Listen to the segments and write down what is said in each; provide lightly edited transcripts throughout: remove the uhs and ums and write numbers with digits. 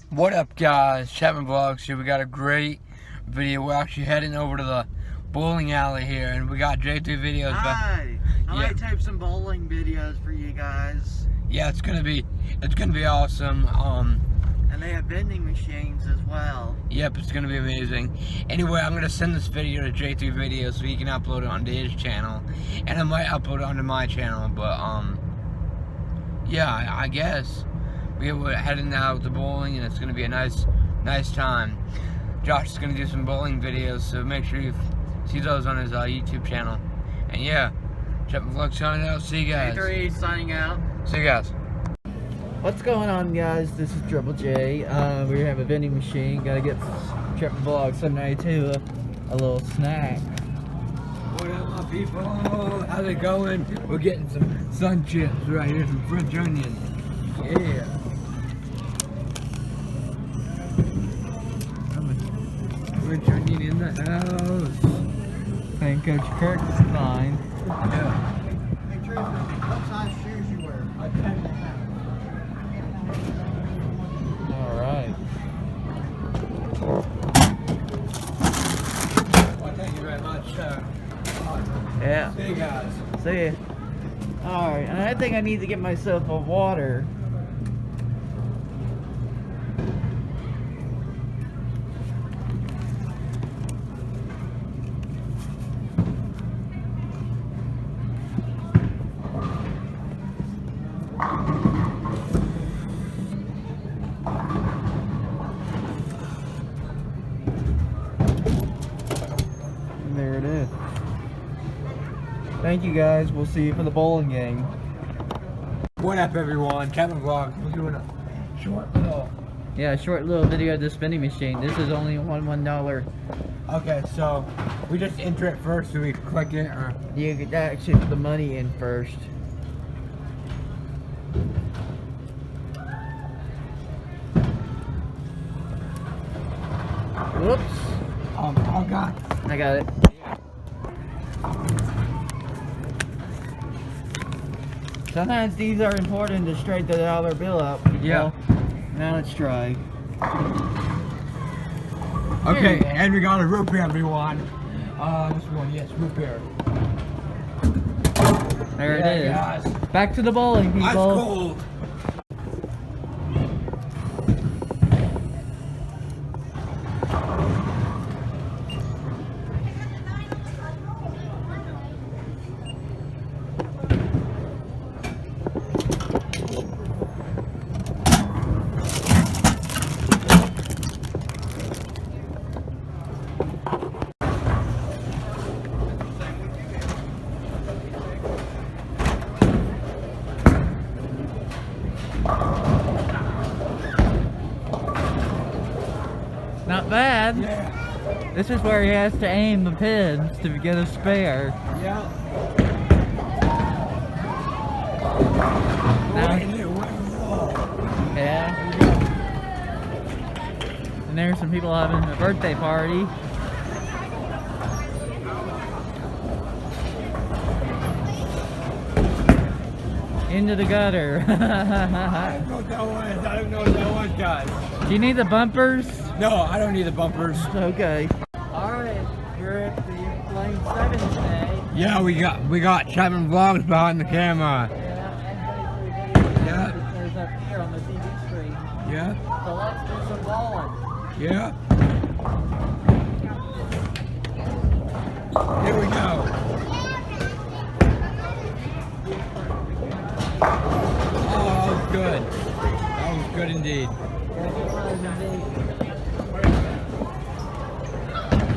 What up, guys? Chapman Vlogs here. We got a great video. We're actually heading over to the bowling alley here, and we got J2 videos. Hi. I might type some bowling videos for you guys. Yeah, it's gonna be awesome. And they have vending machines as well. Yep, it's gonna be amazing. Anyway, I'm gonna send this video to J2 videos so he can upload it onto his channel, and I might upload it onto my channel. But yeah, I guess we're heading out to bowling, and it's gonna be a nice time. Josh is gonna do some bowling videos, so make sure you see those on his YouTube channel. And yeah, ChapmanVlogs signing out. See you guys. J3 signing out. See you guys. What's going on, guys? This is Triple J. We have a vending machine. Gotta get ChapmanVlogs792 a little snack. What up, my people? How's it going? We're getting some sun chips right here, some French onion. Yeah. French onion in the house. And Coach Kirk's fine. Yeah. Hey, Tristan, what size shoes you wear? A 10.5. Alright. Well, thank you very much, sir. Yeah. See you guys. See ya. Alright, and I think I need to get myself a water. There it is. Thank you, guys. We'll see you for the bowling game. What up, everyone? Chapman Vlogs. We're doing a short short little video of this vending machine. This is only $1. Okay, so we just enter it first, so we click it, or You could actually put the money in first. Whoops. oh god. I got it. Sometimes these are important to straighten the dollar bill up. Yeah. Now let's try. Okay, and we got a root beer, everyone. This one, yes, root beer. There it is. Guys. Back to the bowling, people. Ice cold. Not bad. Yeah. This is where he has to aim the pins to get a spare. Yeah. Yeah. And there's some people having a birthday party. Into the gutter. I don't know what that was. I don't know what that was, guys. Do you need the bumpers? No, I don't need the bumpers. Okay. Alright, we're at the Lane 7 today. Yeah, we got Chapman Vlogs behind the camera. Yeah. There's up here on the TV screen. Yeah. So let's do some bowling. Yeah. Here we go. Oh, that was good. That was good indeed.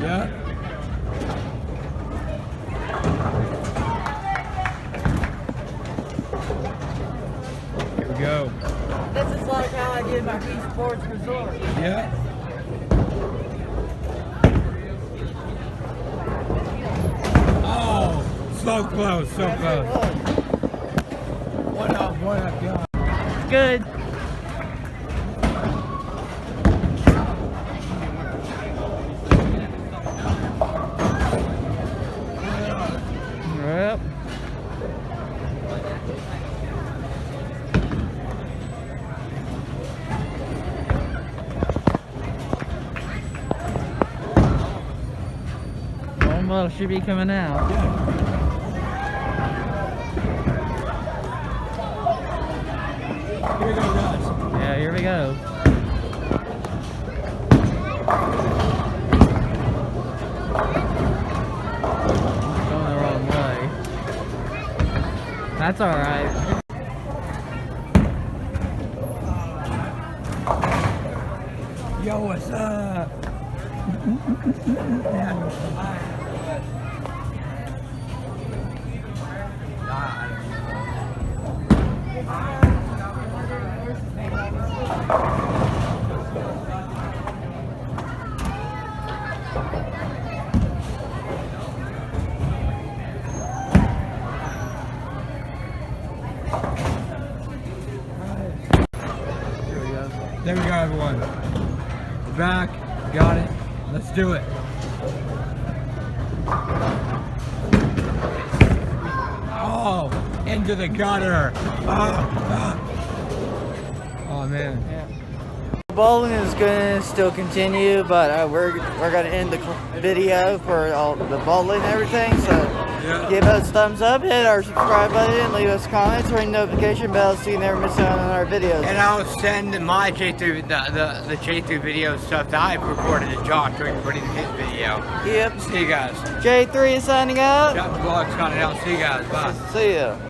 Yeah. Here we go. This is like how I did my Key Sports Resort. Yeah. Oh, so close, so close. What up, God? It's good. Yep. Well, it should be coming out. Here we go, guys. Yeah, here we go. Going the wrong way. That's alright. Yo, what's up? There we go, everyone. We're back. Got it. Let's do it. Oh, into the gutter. Oh man. Yeah. Bowling is gonna still continue, but we're gonna end the video for all the bowling and everything. So give us a thumbs up, hit our subscribe button, leave us comments, ring notification bell so you never miss out on our videos. And I'll send my J3 the J3 video stuff that I recorded to Josh during putting his video. Yep. See you guys. J3 is signing out. ChapmanVlogs792. See you guys. Bye. See ya.